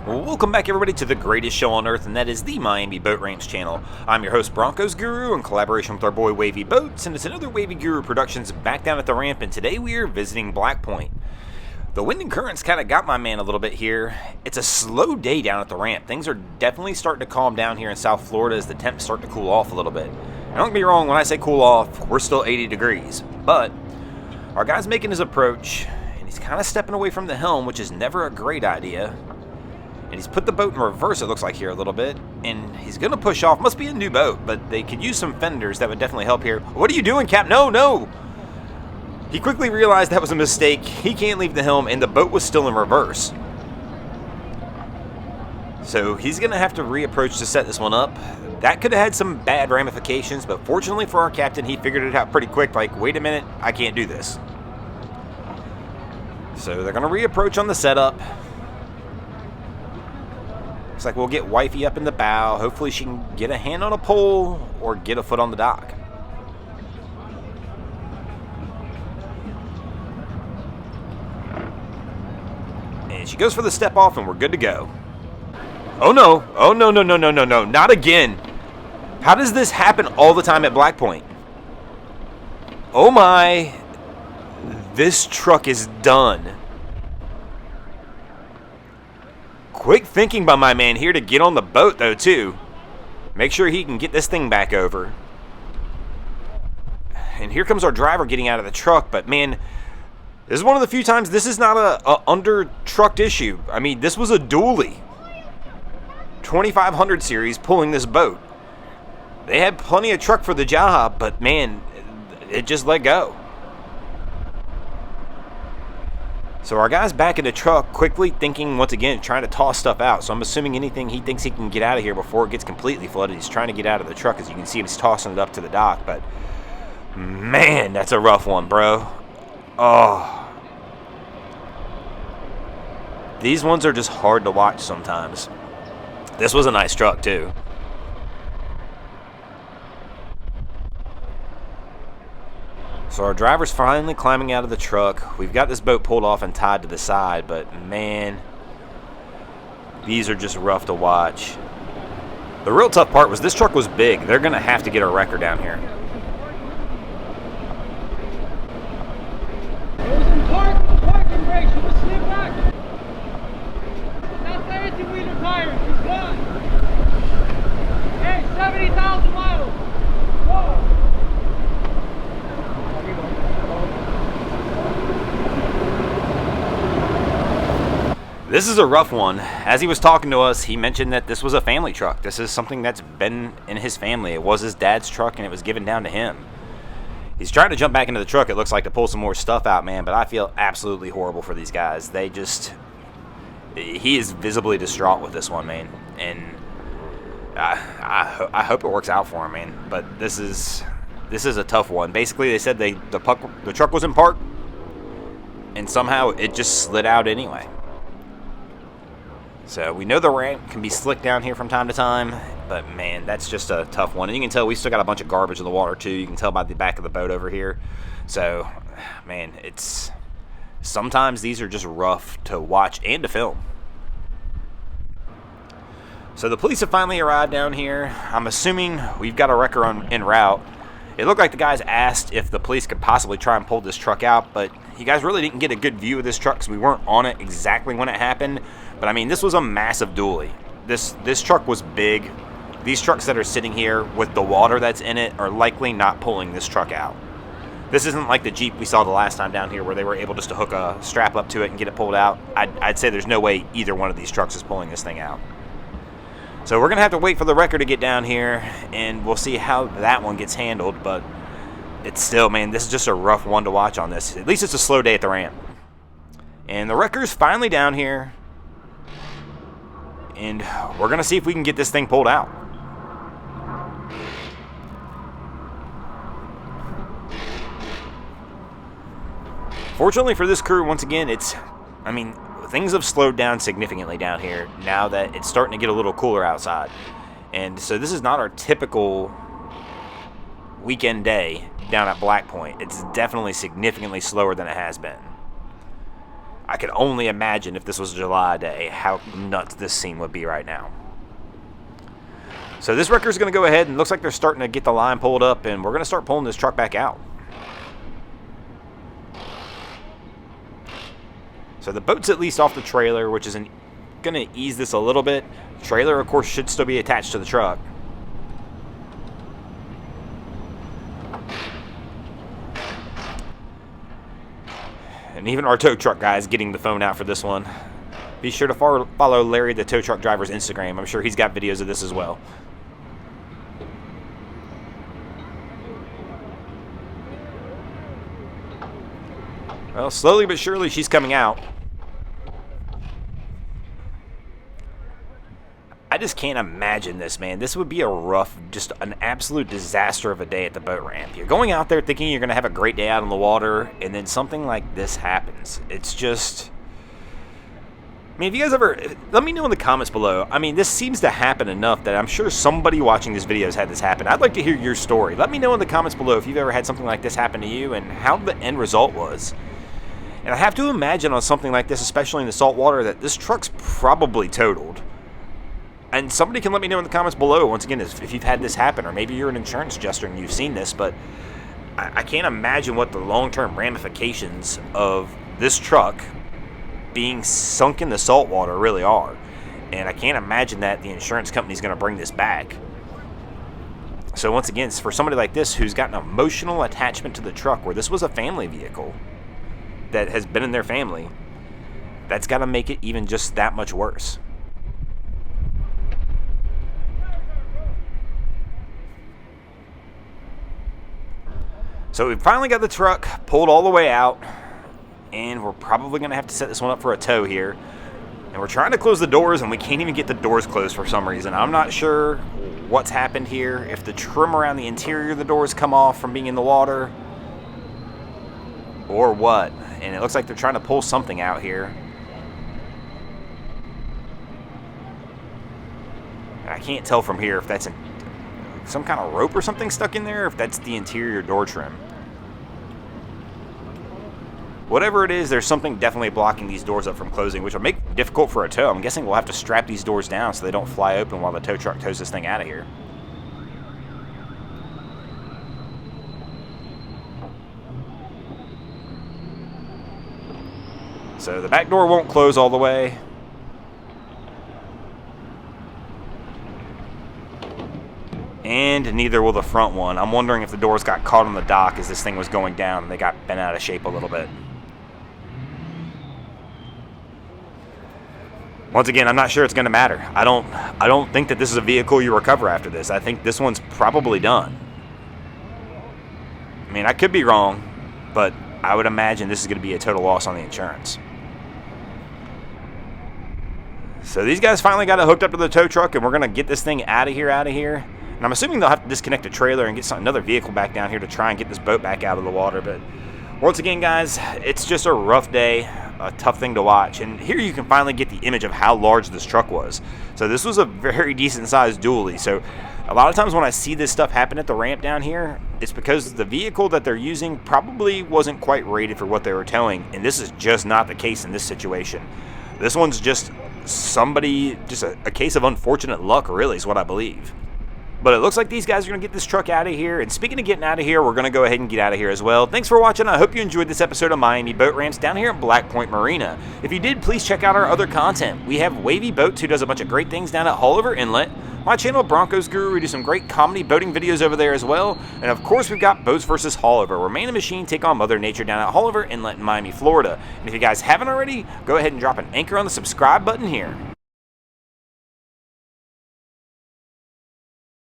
Welcome back, everybody, to the greatest show on earth, and that is the Miami Boat Ramps channel. I'm your host, Broncos Guru, in collaboration with our boy Wavy Boats, and it's another Wavy Guru Productions back down at the ramp, and today we are visiting Black Point. The wind and currents kind of got my man a little bit here. It's a slow day down at the ramp. Things are definitely starting to calm down here in South Florida as the temps start to cool off a little bit. Now, don't get me wrong, when I say cool off, we're still 80 degrees, but our guy's making his approach, and he's kind of stepping away from the helm, which is never a great idea. And he's put the boat in reverse, it looks like, here a little bit. And he's going to push off. Must be a new boat, but they could use some fenders. That would definitely help here. What are you doing, Cap? No, no! He quickly realized that was a mistake. He can't leave the helm, and the boat was still in reverse. So he's going to have to reapproach to set this one up. That could have had some bad ramifications, but fortunately for our captain, he figured it out pretty quick. Like, wait a minute, I can't do this. So they're going to reapproach on the setup. Looks like we'll get Wifey up in the bow. Hopefully she can get a hand on a pole or get a foot on the dock. And she goes for the step off, and we're good to go. Oh no. Oh no, no, no, no, no, no. Not again. How does this happen all the time at Black Point? Oh my. This truck is done. Quick thinking by my man here to get on the boat, though, too. Make sure he can get this thing back over. And here comes our driver getting out of the truck. But, man, this is one of the few times this is not a under-trucked issue. I mean, this was a dually. 2500 series pulling this boat. They had plenty of truck for the job, but, man, it just let go. So our guy's back in the truck, quickly thinking, once again, trying to toss stuff out. So I'm assuming anything he thinks he can get out of here before it gets completely flooded. He's trying to get out of the truck. As you can see, he's tossing it up to the dock. But, man, that's a rough one, bro. Oh. These ones are just hard to watch sometimes. This was a nice truck, too. So our driver's finally climbing out of the truck. We've got this boat pulled off and tied to the side, but man, these are just rough to watch. The real tough part was this truck was big. They're going to have to get a wrecker down here. It was in parking brakes. You must slip back. That's the 18-wheeler tires. He's gone. Hey, 70,000 miles. Whoa. This is a rough one. As he was talking to us, he mentioned that this was a family truck. This is something that's been in his family. It was his dad's truck, and it was given down to him. He's trying to jump back into the truck, it looks like, to pull some more stuff out, man, but I feel absolutely horrible for these guys. They just... He is visibly distraught with this one, man, and I hope it works out for him, man, but this is a tough one. Basically, they said the truck was in park, and somehow it just slid out anyway. So we know the ramp can be slick down here from time to time, but man, that's just a tough one. And you can tell we still got a bunch of garbage in the water too. You can tell by the back of the boat over here. So, man, it's sometimes these are just rough to watch and to film. So the police have finally arrived down here. I'm assuming we've got a wrecker en route. It looked like the guys asked if the police could possibly try and pull this truck out, but you guys really didn't get a good view of this truck because we weren't on it exactly when it happened. But, I mean, this was a massive dually. This truck was big. These trucks that are sitting here with the water that's in it are likely not pulling this truck out. This isn't like the Jeep we saw the last time down here where they were able just to hook a strap up to it and get it pulled out. I'd say there's no way either one of these trucks is pulling this thing out. So we're going to have to wait for the wrecker to get down here, and we'll see how that one gets handled. But it's still, man, this is just a rough one to watch on this. At least it's a slow day at the ramp. And the wrecker's finally down here. And we're going to see if we can get this thing pulled out. Fortunately for this crew, once again, things have slowed down significantly down here now that it's starting to get a little cooler outside. And so this is not our typical weekend day down at Black Point. It's definitely significantly slower than it has been. I can only imagine if this was a July day how nuts this scene would be right now. So this wrecker's going to go ahead, and looks like they're starting to get the line pulled up, and we're going to start pulling this truck back out. So the boat's at least off the trailer, which is going to ease this a little bit. The trailer, of course, should still be attached to the truck. And even our tow truck guy is getting the phone out for this one. Be sure to follow Larry, the tow truck driver's Instagram. I'm sure he's got videos of this as well. Well, slowly but surely, she's coming out. I just can't imagine this, man. This would be a rough, just an absolute disaster of a day at the boat ramp. You're going out there thinking you're going to have a great day out on the water, and then something like this happens. It's just... I mean, if you guys ever... Let me know in the comments below. I mean, this seems to happen enough that I'm sure somebody watching this video has had this happen. I'd like to hear your story. Let me know in the comments below if you've ever had something like this happen to you and how the end result was. And I have to imagine on something like this, especially in the saltwater, that this truck's probably totaled. And somebody can let me know in the comments below, once again, if you've had this happen, or maybe you're an insurance adjuster and you've seen this, but I can't imagine what the long-term ramifications of this truck being sunk in the saltwater really are. And I can't imagine that the insurance company's going to bring this back. So once again, for somebody like this who's got an emotional attachment to the truck, where this was a family vehicle that has been in their family, that's got to make it even just that much worse. So we finally got the truck pulled all the way out, and we're probably going to have to set this one up for a tow here. And we're trying to close the doors, and we can't even get the doors closed for some reason. I'm not sure what's happened here, if the trim around the interior of the doors come off from being in the water, or what. And it looks like they're trying to pull something out here. I can't tell from here if that's some kind of rope or something stuck in there, or if that's the interior door trim. Whatever it is, there's something definitely blocking these doors up from closing, which will make it difficult for a tow. I'm guessing we'll have to strap these doors down so they don't fly open while the tow truck tows this thing out of here. So the back door won't close all the way. And neither will the front one. I'm wondering if the doors got caught on the dock as this thing was going down and they got bent out of shape a little bit. Once again, I'm not sure it's going to matter. I don't think that this is a vehicle you recover after this. I think this one's probably done. I mean, I could be wrong, but I would imagine this is going to be a total loss on the insurance. So these guys finally got it hooked up to the tow truck, and we're going to get this thing out of here. And I'm assuming they'll have to disconnect the trailer and get another vehicle back down here to try and get this boat back out of the water. But once again, guys, it's just a rough day, a tough thing to watch. And here you can finally get the image of how large this truck was. So this was a very decent-sized dually. So a lot of times when I see this stuff happen at the ramp down here, it's because the vehicle that they're using probably wasn't quite rated for what they were towing. And this is just not the case in this situation. This one's just a case of unfortunate luck, really, is what I believe. But it looks like these guys are going to get this truck out of here. And speaking of getting out of here, we're going to go ahead and get out of here as well. Thanks for watching. I hope you enjoyed this episode of Miami Boat Ramps down here at Point Marina. If you did, please check out our other content. We have Wavy Boats, who does a bunch of great things down at Haulover Inlet. My channel, Broncos Guru, we do some great comedy boating videos over there as well. And of course, we've got Boats vs. Haulover, where man and machine take on Mother Nature down at Haulover Inlet in Miami, Florida. And if you guys haven't already, go ahead and drop an anchor on the subscribe button here.